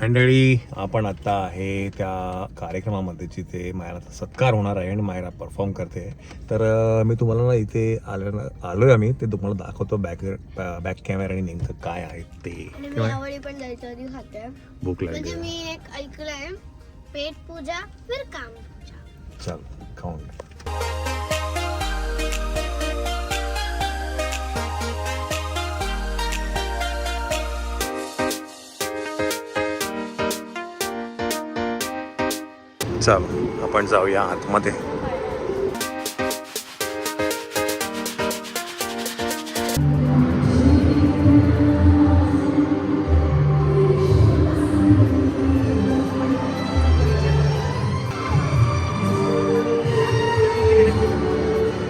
मंडळी, आपण आता आहे त्या कार्यक्रमामध्ये जिथे मायराचा सत्कार होणार आहे आणि मायरा परफॉर्म करते. तर मी तुम्हाला ना इथे आलोय आम्ही ते तुम्हाला दाखवतो बॅक कॅमेराने नेमकं काय आहे ते. आवडी पण जायचं आधी खाते भूक लागली म्हणजे मी एक ऐकलंय, पेट पूजा फिर काम पूजा. चल खाऊन. चल आपण जाऊया आतमध्ये.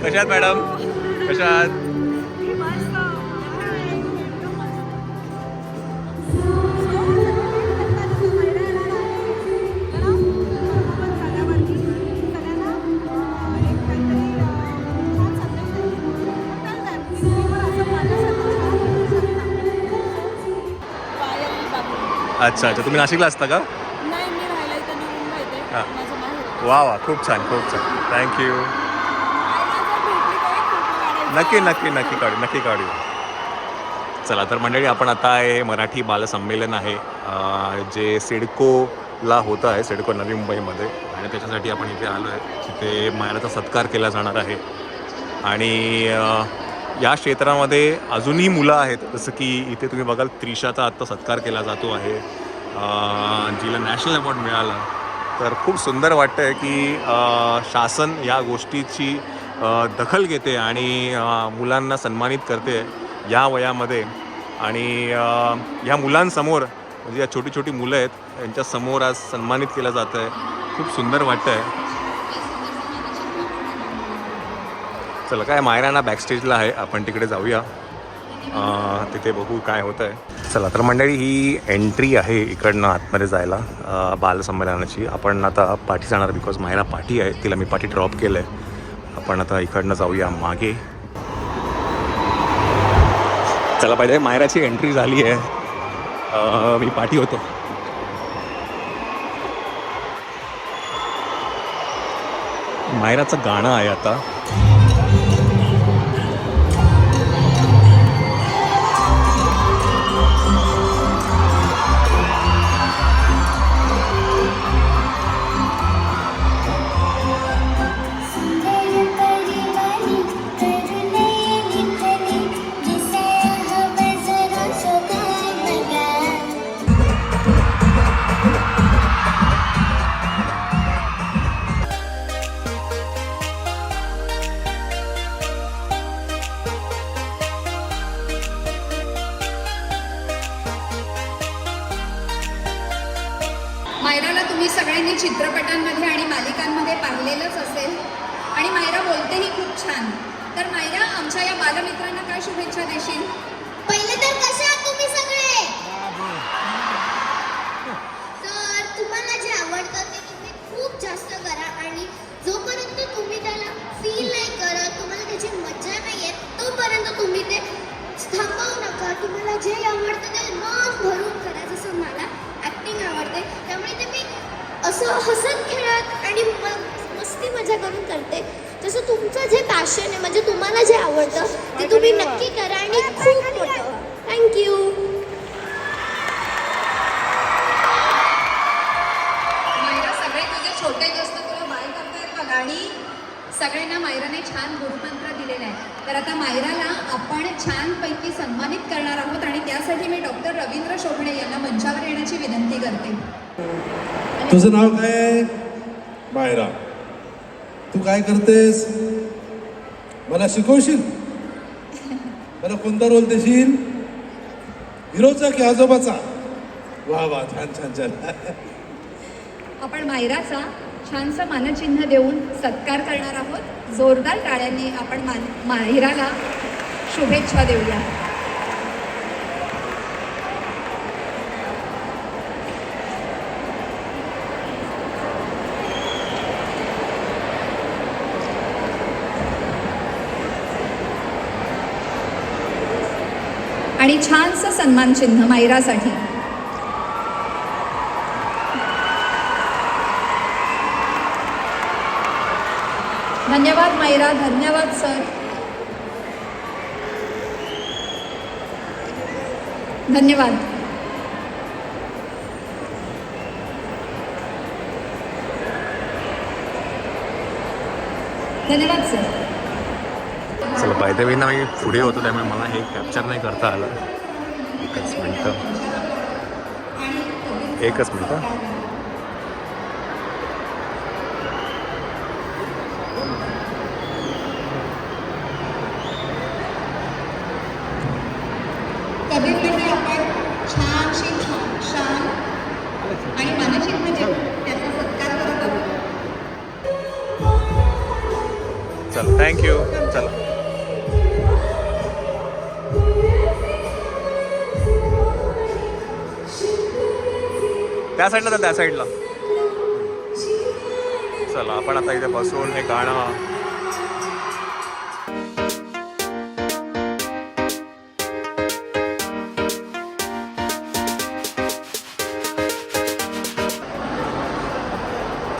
कशात मॅडम, कशात? अच्छा अच्छा, तुम्ही नाशिकला असता का? नाही, मी राहायला इथं निघून माहिती हां. आहे माझं माहेर. वा वा, खूप छान खूप छान, थँक्यू. नक्की नक्की नक्की काढू, नक्की काढू. चला तर मंडळी, आपण आता आहे मराठी बालसंमेलन आहे जे सिडकोला होतं आहे, सिडको नवी मुंबईमध्ये, आणि त्याच्यासाठी आपण इथे आलो आहे जिथे मायराचा सत्कार केला जाणार आहे. आणि या क्षेत्रामध्ये अजूनही मुलं आहेत, जसं की इथे तुम्ही बघाल त्रिशाचा आत्ता सत्कार केला जातो आहे, जिला नॅशनल अवॉर्ड मिळाला. तर खूप सुंदर वाटतं आहे की शासन या गोष्टीची दखल घेते आणि मुलांना सन्मानित करते या वयामध्ये. आणि ह्या मुलांसमोर, म्हणजे या छोटी छोटी मुलं आहेत यांच्यासमोर आज सन्मानित केलं जातं आहे. खूप सुंदर वाटतं आहे. चला, काय मायराना बॅकस्टेजला आहे, आपण तिकडे जाऊया, तिथे बघू काय होतं आहे. चला तर मंडळी, ही एंट्री आहे इकडनं आतमध्ये जायला बालसंमेलनाची. आपण आता पाठी जाणार, बिकॉज मायरा पाठी आहे, तिला मी पाठी ड्रॉप केलं आहे. आपण आता इकडनं जाऊया मागे. चला, पाहिजे मायराची एंट्री झाली आहे, मी पाठी होतो. मायराचं गाणं आहे आता. मायराला तुम्ही सगळ्यांनी चित्रपटांमध्ये आणि मालिकांमध्ये पाहिलेलंच असेल, आणि मायरा बोलतेही खूप छान. तर मायरा, आमच्या या बालमित्रांना काय शुभेच्छा देशील? पहिले तर कसे आहात तुम्ही सगळे? तर तुम्हाला जे आवडतं ते तुम्ही खूप जास्त करा, आणि जोपर्यंत तुम्ही त्याला फील नाही करत, तुम्हाला त्याची मजा नाही येत, तोपर्यंत तुम्ही ते थांबवू नका. तुम्हाला जे आवडतं ते मन भरून करा. जसं मला ॲक्टिंग आवडते, त्यामुळे ते मी असं हसत खेळत आणि मस्ती मजा करून करते. जसं तुमचं जे पॅशन आहे, म्हणजे तुम्हाला जे आवडतं ते तुम्ही नक्की करा, आणि खूप मोठं. थँक्यू. मायरा, सगळे तुझे छोटे दोस्त तुला बाय करतायत बघ, आणि सगळ्यांना मायराने छान गुरुमंत्र दिलेला आहे. तर आता मायराला आपण छानपैकी सन्मानित करणार आहोत, आणि त्यासाठी मी डॉक्टर रवींद्र शोभणे यांना मंचावर येण्याची विनंती करते. तुझं नाव काय आहे? मायरा. तू काय करतेस? मला शिकवशील? मला कोणता रोल देशील? हिरोचा की आजोबाचा? वा वा, छान छान छान. आपण मायराचा छानसं मानचिन्ह देऊन सत्कार करणार आहोत. जोरदार टाळ्यांनी आपण मायराला शुभेच्छा देऊया. आणि छानसं सन्मान चिन्ह मायरासाठी. धन्यवाद मायरा, धन्यवाद सर. धन्यवाद. धन्यवाद सर. चला बाय द वे ना मी पुढे होतो त्यामुळे मला हे कॅप्चर नाही करता आलं. एकच मिनटं. कबीरमध्ये आपण छानशी शान आणि मानसिक म्हणजे त्याचा सत्कार करत आहोत. चल थँक्यू. चला त्या साईडला तर त्या साईडला. चला आपण आता इथे बसून हे गाणं.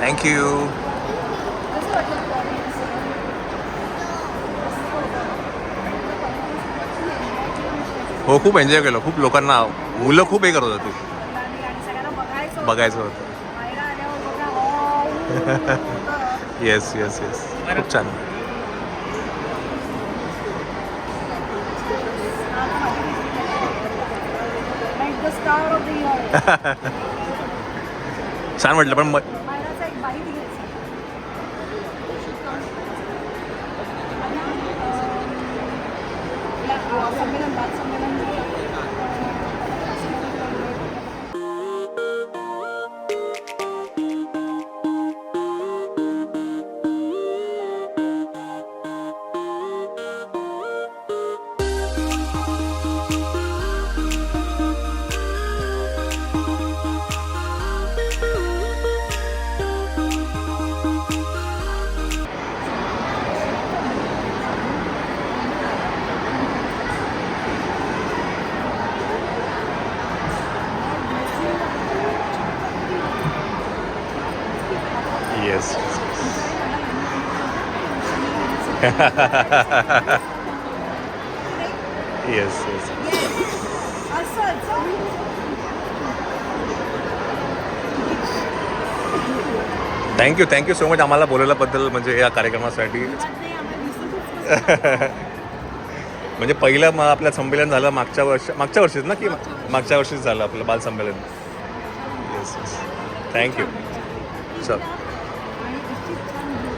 थँक्यू. हो खूप एन्जॉय केलं. खूप लोकांना मुलं खूप हे करत होती. बघायचं होतं. येस येस येस खूप छान. छान म्हटलं पण yes yes yes. Thank you so much आम्हाला बोलवल्याबद्दल. म्हणजे या कार्यक्रमासाठी म्हणजे पहिलं आपलं संमेलन झालं मागच्या वर्षीच ना की मागच्या वर्षीच झालं आपलं बाल संमेलन. Yes yes thank you. चल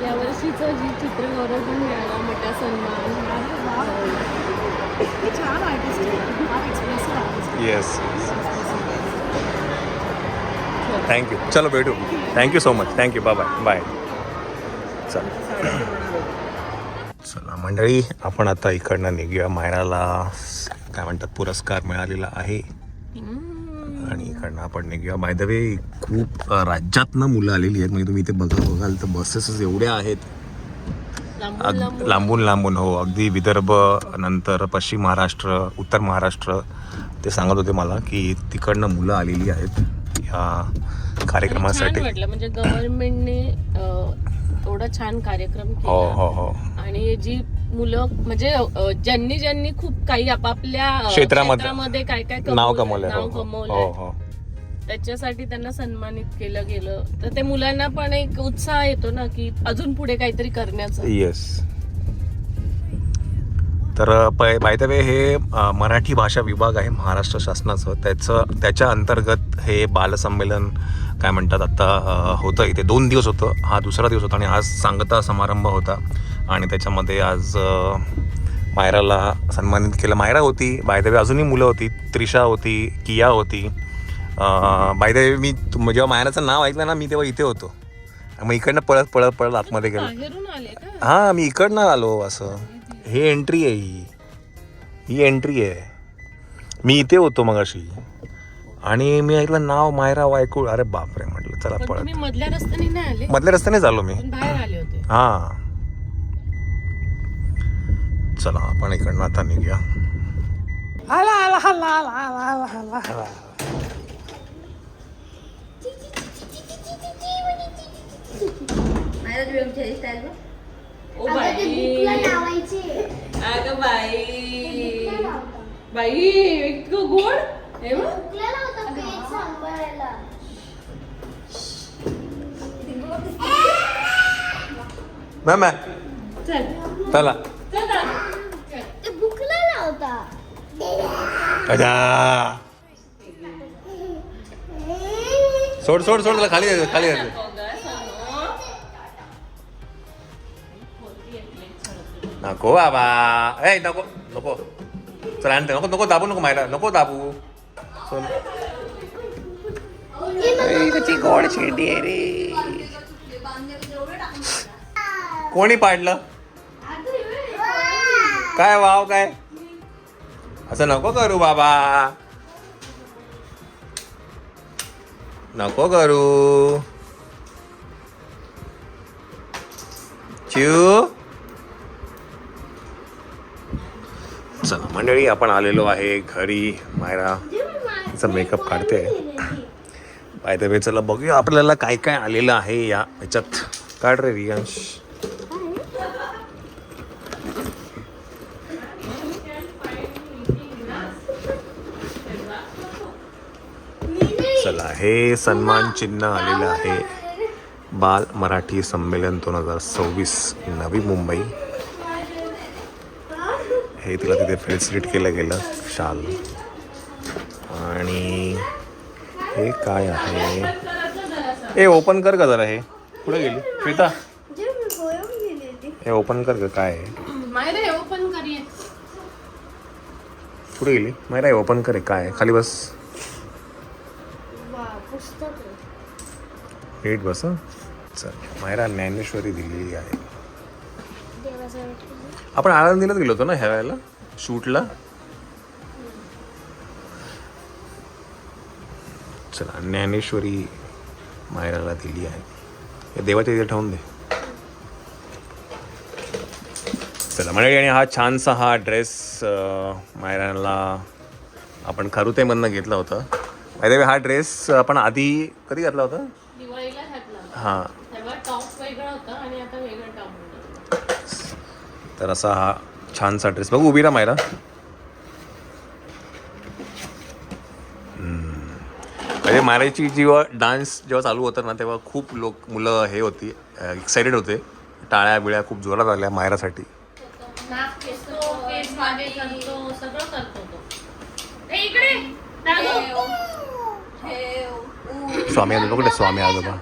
यावर्षीचं जी चित्रगौरव पण मिळाला मोठा सन्मान. छान आर्टिस्ट. Yes thank you. चलो भेटू. Thank you so much. Thank you. Bye bye bye. चला मंडळी आपण आता इकडनं निघूया. मायराला काय म्हणतात पुरस्कार मिळालेला आहे आणि इकडनं आपण निघूया. बाय द वे खूप राज्यातनं मुलं आलेली आहेत. म्हणजे तुम्ही इथे बघाल तर बसेस एवढ्या आहेत लांबून. हो अगदी विदर्भ नंतर पश्चिम महाराष्ट्र उत्तर महाराष्ट्र. ते सांगत होते मला की तिकडनं मुलं आलेली आहेत ह्या कार्यक्रमासाठी. म्हणजे गव्हर्नमेंटने एवढा छान कार्यक्रम हो हो हो. आणि जी मुलं म्हणजे ज्यांनी खूप काही आपापल्या क्षेत्रामध्ये काय नाव कमवलंय त्याच्यासाठी त्यांना सन्मानित केलं गेलं. तर ते मुलांना पण एक उत्साह येतो ना की अजून पुढे काहीतरी करण्याचा. येस. तर बाय द वे हे मराठी भाषा विभाग आहे महाराष्ट्र शासनाचं. त्याच्या अंतर्गत हे बालसंमेलन काय म्हणतात आता होतं. इथे 2 दिवस होतं. हा दुसरा दिवस होता आणि आज सांगता समारंभ होता आणि त्याच्यामध्ये आज मायराला सन्मानित केलं. मायरा होती बाय द वे. अजूनही मुलं होती. त्रिशा होती, किया होती. बाय द वे मी जेव्हा मायराचं नाव ऐकलं ना मी तेव्हा इथे होतो. मग इकडनं पळत आतमध्ये गेलो. हां मी इकडनं आलो. असं हे एंट्री आहे. ही एंट्री आहे. मी इथे होतो मग अशी आणि मी ऐकलं नाव मायरा वायकुळ. अरे बापरे म्हटलं चला पळत. मधल्या रस्त्याने नाही आले. मधल्या रस्त्याने झालो मी. बाहेर आले होते. हां चला आपण इकडनं आता निघूया. ओ अगं ते बुकला बाई लावायचे. अगं बाई बुकला लावतात. बाई इतकं गोड हे बघ. बुकला लावतात पेज सांभाळायला. मॅम चल चला चल दादा. ते बुकला लावतात. अच्छा सोड सोड सोड खाली खाली हो गं, सांगू. नको बाबा ए नको नको चला आणते नको नको दाबू नको मायला नको दाबू सोन कशी गोड शेंडी आहे रे कोणी पाडलं काय वाव काय असं नको करू बाबा नको करू चिऊ चला मंडळी आपण आलेलो आहे घरी मायरा तिचा मेकअप काढते बाय द वे चला बघूया आपल्याला काय काय आलेलं आहे या ह्याच्यात काढ रे रियांश चला हे सन्मान चिन्ह आलेलं आहे बाल मराठी संमेलन 2026 नवी मुंबई हे तुला तिथे फेसिलिट केलं गेलं शाल आणि हे काय आहे हे ओपन कर का जरा हे कुठे गेली श्वेता हे ओपन कर का काय आहे मायरा हे ओपन करूया. कुठे गेली मायरा हे ओपन कर हे काय आहे खाली बस नीट बस हं. चल मायरा ज्ञानेश्वरी दिलेली आहे आपण आळंदीलाच गेलो होतो ना ह्या वेळेला शूटला चला ज्ञानेश्वरी मायराला दिली आहे हे देवाच्या इथे ठेवून दे चला मंडळी आणि हा छानसा हा ड्रेस मायराला आपण खरुतेमधनं घेतला होता माहिती हा ड्रेस आपण आधी कधी घातला होता दिवाळीला घातला हां तेव्हा टॉप वेगळा होता आणि आता वेगळा टॉप होता. तर असा हा छानसा ड्रेस बघू उभी राहा मायरा म्हणजे मायराची जेव्हा डान्स जेव्हा चालू होता ना तेव्हा खूप मुलं हे होती एक्सायटेड होते टाळ्या बिळ्या खूप जोरात आल्या मायरासाठी नाक केसतो केस मागे करतो सगळं करतो तो. ए इकडे दादू स्वामी आजोबा कुठे स्वामी आजोबा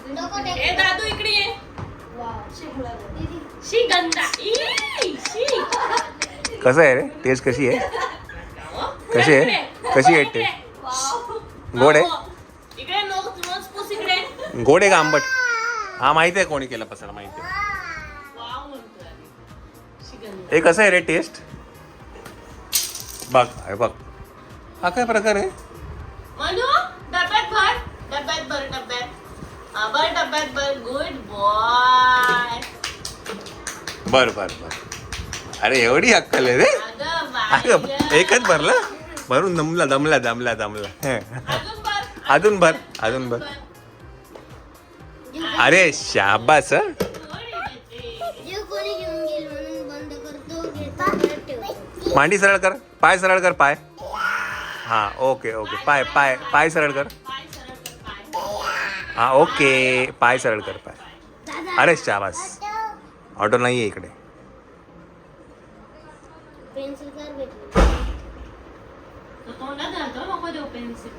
ए दादू इकडे ये. शी गंदा ई शी कसं आहे रे टेस्ट कशी आहे कशी आहे कशी आहे टेस्ट गोड आहे इकडे नोज पुस इकडे. गोड आहे का आंबट हा माहिती आहे कोणी केला पसारा माहिती आहे वाव म्हणतोय आधी. शी गंदा. हे कसं आहे रे टेस्ट बघ आहे बघ हा काय प्रकार आहे मनू डब्यात भर डब्यात भर डब्यात भर गुड बॉय. बर बर बर अरे एवढी अक्कल आहे रे अगं बाई अगं, एकच भरलं भरून दमला दमला दमला दमला अजून भर अजून भर अरे शाबास हं. जे कोणी घेऊन गेल म्हणून बंद करतो घेतो परत ठेवतो. मांडी सरळ कर पाय सरळ कर पाय हा ओके ओके पाय पाय पाय सरळ कर हा ओके पाय सरळ कर पाय अरे शाबास ऑटो नाही आहे इकडे पेन्सिल कर भेटली. तोंडात घालतो नको देऊ पेन्सिल.